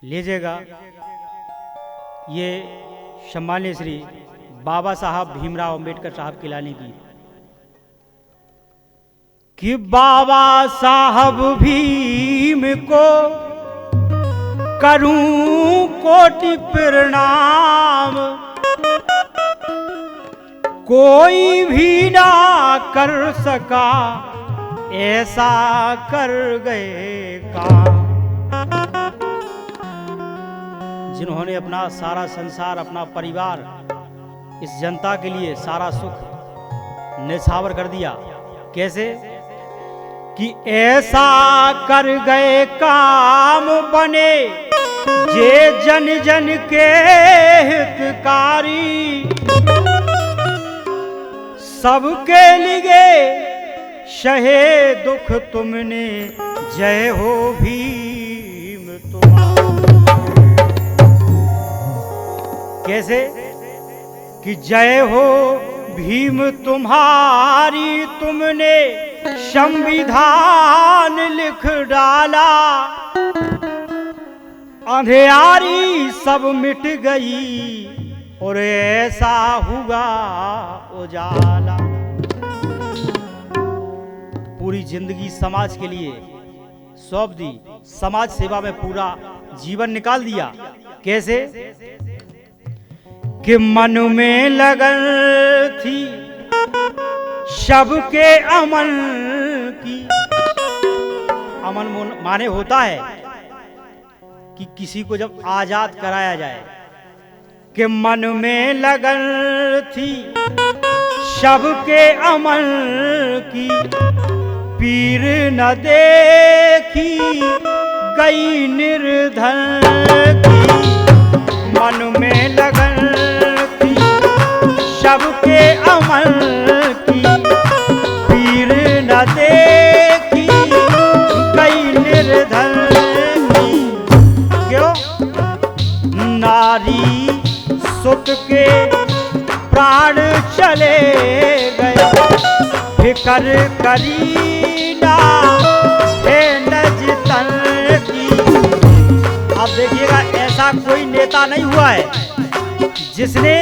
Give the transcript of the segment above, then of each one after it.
लीजिएगा ये सम्मान्य श्री बाबा साहब भीमराव अंबेडकर साहब की लाने की कि बाबा साहब भीम को करूं कोटि प्रणाम, कोई भी ना कर सका ऐसा कर गए काम। जिन्होंने अपना सारा संसार, अपना परिवार इस जनता के लिए सारा सुख न्यौछावर कर दिया। कैसे कि ऐसा कर गए काम बने जे जन जन के हितकारी, सबके लिए सहे दुख तुमने, जय हो भीम तुम्हारा। कैसे कि जय हो भीम तुम्हारी, तुमने संविधान लिख डाला, अंधियारी सब मिट गई और ऐसा हुआ उजाला। पूरी जिंदगी समाज के लिए सौंप दी, समाज सेवा में पूरा जीवन निकाल दिया। कैसे कि मन में लगन थी सबके अमन की। अमन माने होता है कि किसी को जब आजाद कराया जाए, कि मन में लगन थी सबके अमन की, पीर न देखी गई निर्धन की। मन में लगन थी सबके अमन की, पीर न देखी गई निर्धन की। क्यों? नारी सुत के प्राण चले गए, फिकर करी ना है नजतन की। अब देखिएगा, ऐसा कोई नेता नहीं हुआ है जिसने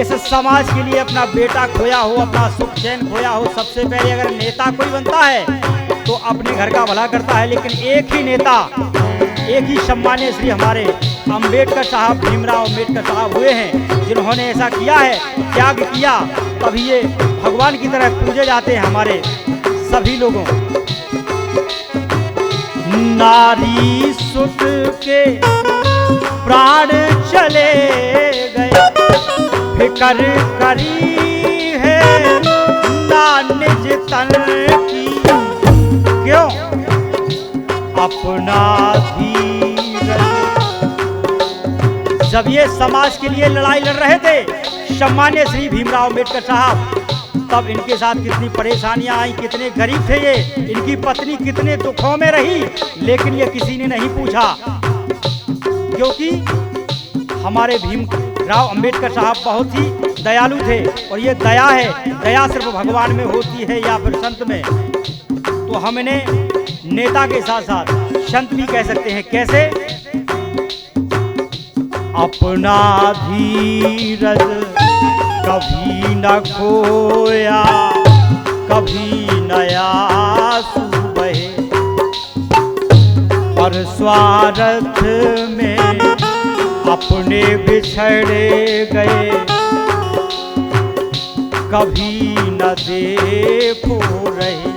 इस समाज के लिए अपना बेटा खोया हो, अपना सुख चैन खोया हो। सबसे पहले अगर नेता कोई बनता है तो अपने घर का भला करता है, लेकिन एक ही नेता, एक ही सम्मान्य श्री हमारे अंबेडकर साहब, भीमराव अंबेडकर साहब हुए हैं जिन्होंने ऐसा किया है, त्याग किया। तभी ये भगवान की तरह पूजे जाते हैं हमारे सभी लोगों। नारी सुत के प्राण चले गए, फिकर करी है ना निज तन की। क्यों? अपना धीरज। जब ये समाज के लिए लड़ाई लड़ रहे थे सम्मान्य श्री भीमराव अंबेडकर साहब, तब इनके साथ कितनी परेशानियां आई, कितने गरीब थे ये, इनकी पत्नी कितने दुखों में रही, लेकिन ये किसी ने नहीं पूछा। क्योंकि हमारे भीमराव अंबेडकर साहब बहुत ही दयालु थे, और ये दया है, दया सिर्फ भगवान में होती है या फिर संत में। तो हमने नेता के साथ साथ संत भी कह सकते हैं। कैसे? अपना धीरज कभी न खोया, कभी नया सुबह, पर स्वार्थ में अपने बिछड़े गए, कभी न देखो रहे।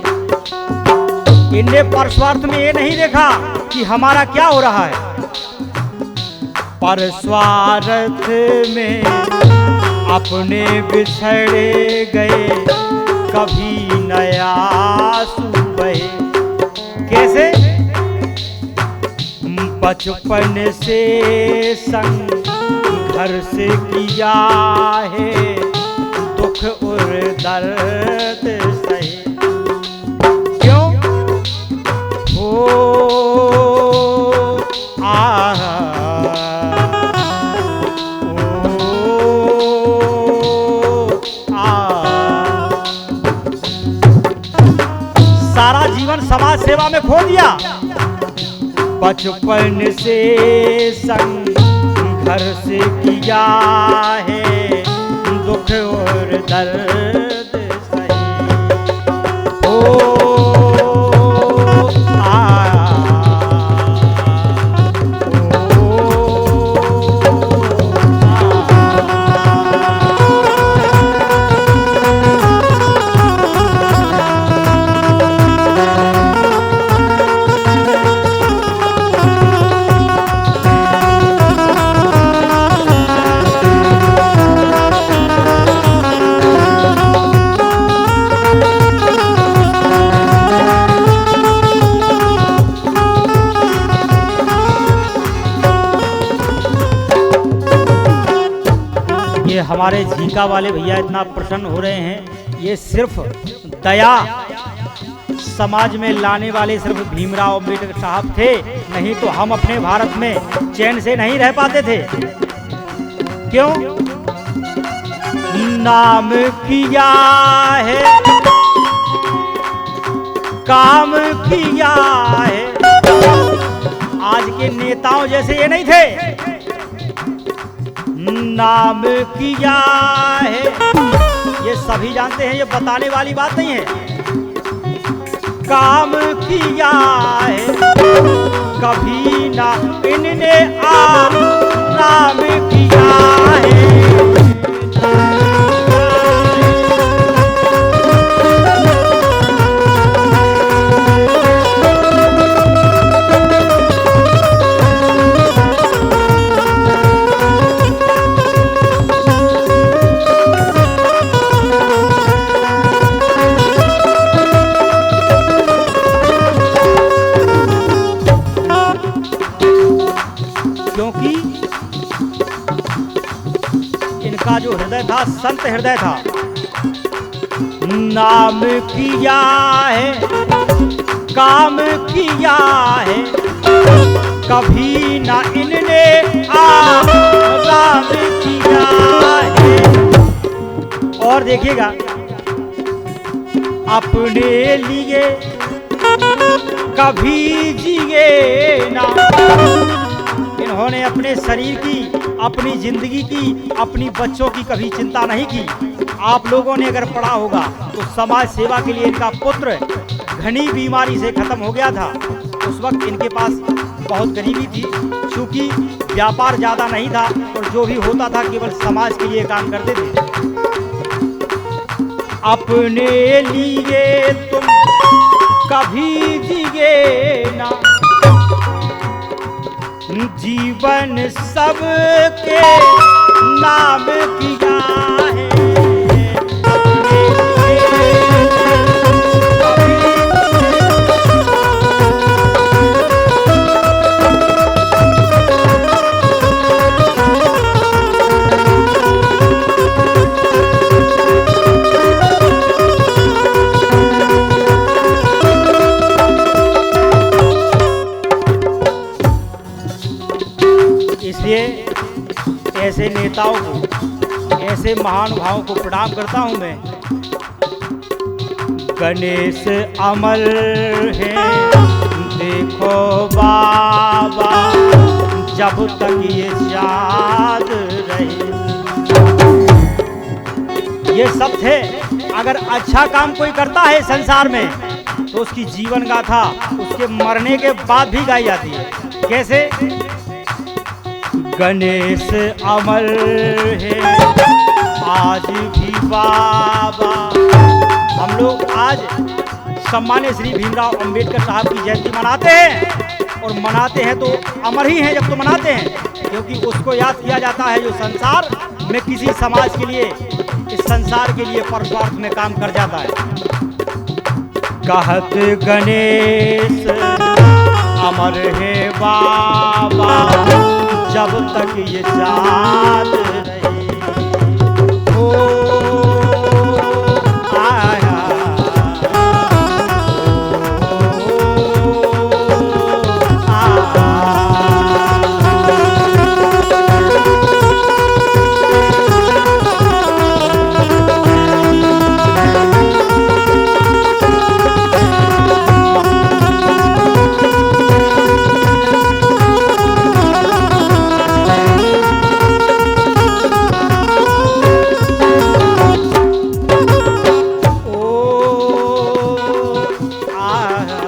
इनने पर स्वार्थ में ये नहीं देखा कि हमारा क्या हो रहा है, पर स्वार्थ में अपने बिछड़े गए, कभी नया सुबह। कैसे? बचपन से संग घर से किया है, दुख और दर्द सहे। क्यों? हो सारा जीवन समाज सेवा में खो दिया, बचपन से संघर्ष किया है, दुख और दर्द सही। ओ हमारे झींका वाले भैया इतना प्रसन्न हो रहे हैं, ये सिर्फ दया समाज में लाने वाले सिर्फ भीमराव अम्बेडकर साहब थे, नहीं तो हम अपने भारत में चैन से नहीं रह पाते थे। क्यों? नाम किया है, काम किया है। आज के नेताओं जैसे ये नहीं थे। नाम किया है, ये सभी जानते हैं, ये बताने वाली बात नहीं है। काम किया है, कभी ना इनने आराम किया है। इनका जो हृदय था संत हृदय था। नाम किया है, काम किया है, कभी ना इनने आराम किया है। और देखिएगा, अपने लिए कभी जिए ना। इन्होंने अपने शरीर की, अपनी जिंदगी की, अपनी बच्चों की कभी चिंता नहीं की। आप लोगों ने अगर पढ़ा होगा तो समाज सेवा के लिए इनका पुत्र घनी बीमारी से खत्म हो गया था। उस वक्त इनके पास बहुत गरीबी थी, क्योंकि व्यापार ज़्यादा नहीं था और जो भी होता था केवल समाज के लिए काम करते थे। अपने लिए तुम कभी जिए ना, जीवन सबके नाम किया है। इसलिए ऐसे नेताओं को, ऐसे महानुभावों को प्रणाम करता हूं मैं। गणेश अमर है देखो बाबा, जब तक ये याद रहे। ये सब थे। अगर अच्छा काम कोई करता है संसार में तो उसकी जीवन गाथा उसके मरने के बाद भी गाई जाती है। कैसे? गणेश अमर है आज भी बाबा। हम लोग आज सम्मान्य श्री भीमराव अंबेडकर साहब की जयंती मनाते हैं, और मनाते हैं तो अमर ही हैं जब तो मनाते हैं, क्योंकि उसको याद किया जाता है जो संसार में किसी समाज के लिए, इस संसार के लिए परस्वार्थ में काम कर जाता है। कहत गणेश अमर है बाबा, जब तक ये याद रहे। ओ आया आह